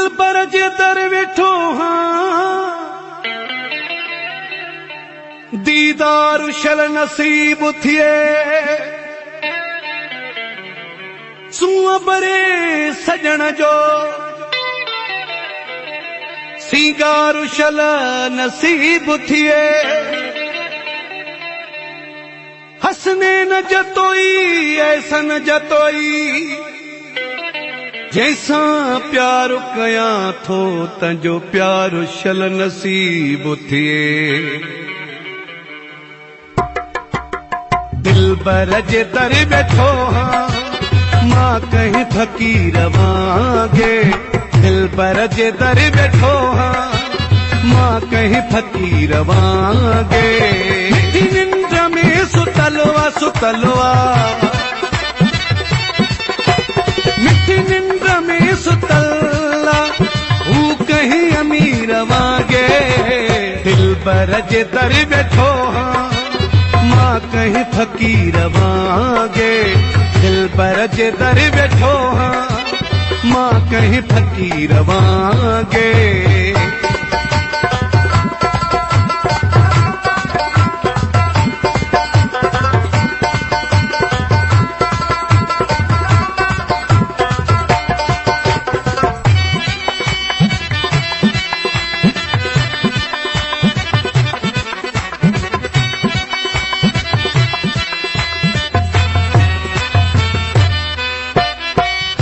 दिलबर जे दर वेठो हाँ दीदार शल नसीब थिए सूअ बरे सजण जो सीगार शल नसीब थिए हसने न जतोई ऐसन जतोई जैसा प्यार कया थो तंजो प्यार शल नसीब थिए दिलबर जे दर बैठो हाँ मां कहीं फकीर वांगे दिलबर जे दर बैठो हाँ मां कहीं फकीर वांगे मिठी निंद में सुतलवा सुतलवा मिठी निंद में सुतला हूँ कहीं अमीर वांगे दिलबर जे दर बैठो हाँ मां कहीं फकीर वांगे दिलबर जे दर बैठो हाँ मां कहीं फकीर वांगे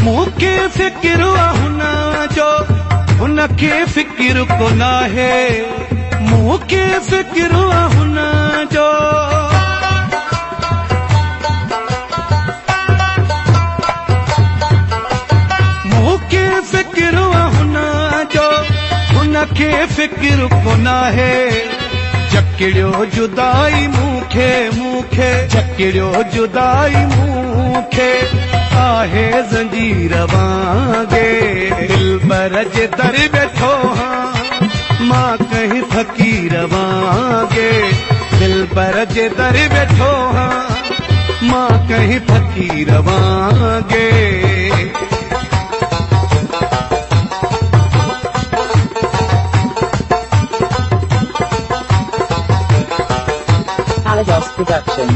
मूंखे फिक्र हुन जो हुनखे फिक्र को ना है मूंखे फिक्र हुन जो मूंखे फिक्र हुन जो हुनखे फिक्र को ना है जकड़ियो जुदाई मूंखे मूंखे जकड़ियो जुदाई मूंखे आहे ज़ंजीर वांगे दिलबर जे दर बैठो हाँ मां कहीं फकीर वांगे दिलबर जे दर बैठो हाँ मां कहीं फकीर वांगे Alados Production.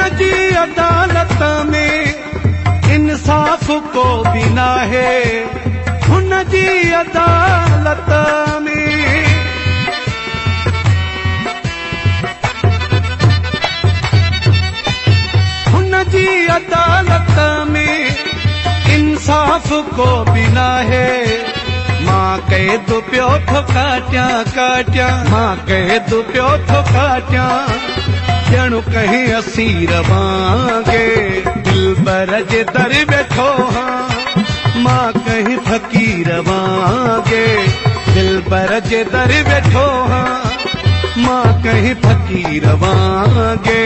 अदालत में इंसाफ को बिना है हुन जी अदालत में हुन जी अदालत में इंसाफ को बिना है मां कह दो प्यो थो काटिया काटिया मां कह दो प्यो थो काटिया ॼणु कहीं असीर वांगे दिलबर जे दर बैठो हाँ मां कहीं फकीर वांगे दिलबर जे दर बैठो हाँ मां कहीं फकीर वांगे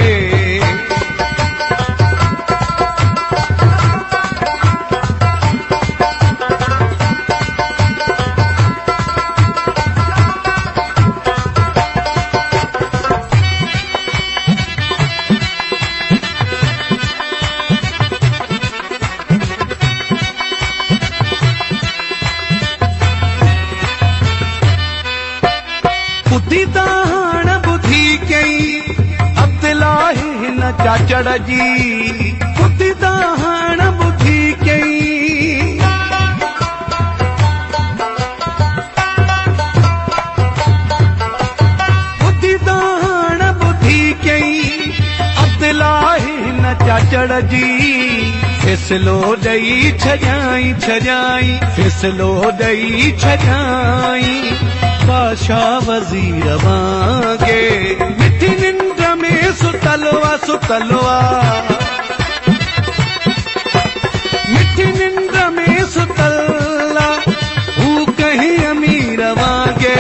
बुद्धि दान बुद्धि कई अब्दुल्लाह हिन चाचड़ जी बुद्धि दान बुद्धि कई बुद्धि दान बुद्धि कई अब्दुल्लाह हिन चाचड़ जी फैसलो ॾेई छॾाई छॾाई फैसलो ॾेई छॾाई बादशाह वज़ीर वांगे मिठी निंड में सुतलवा सुतलवा मिठी निंड में सुतला हूँ कहीं अमीर वांगे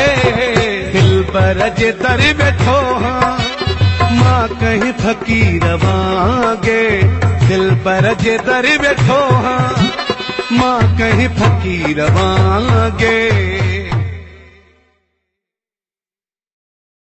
दिलबर जे दर बैठो हाँ मां कहीं फकीर वांगे दिलबर जे दर बैठो हाँ मां कहीं फकीर वांगे।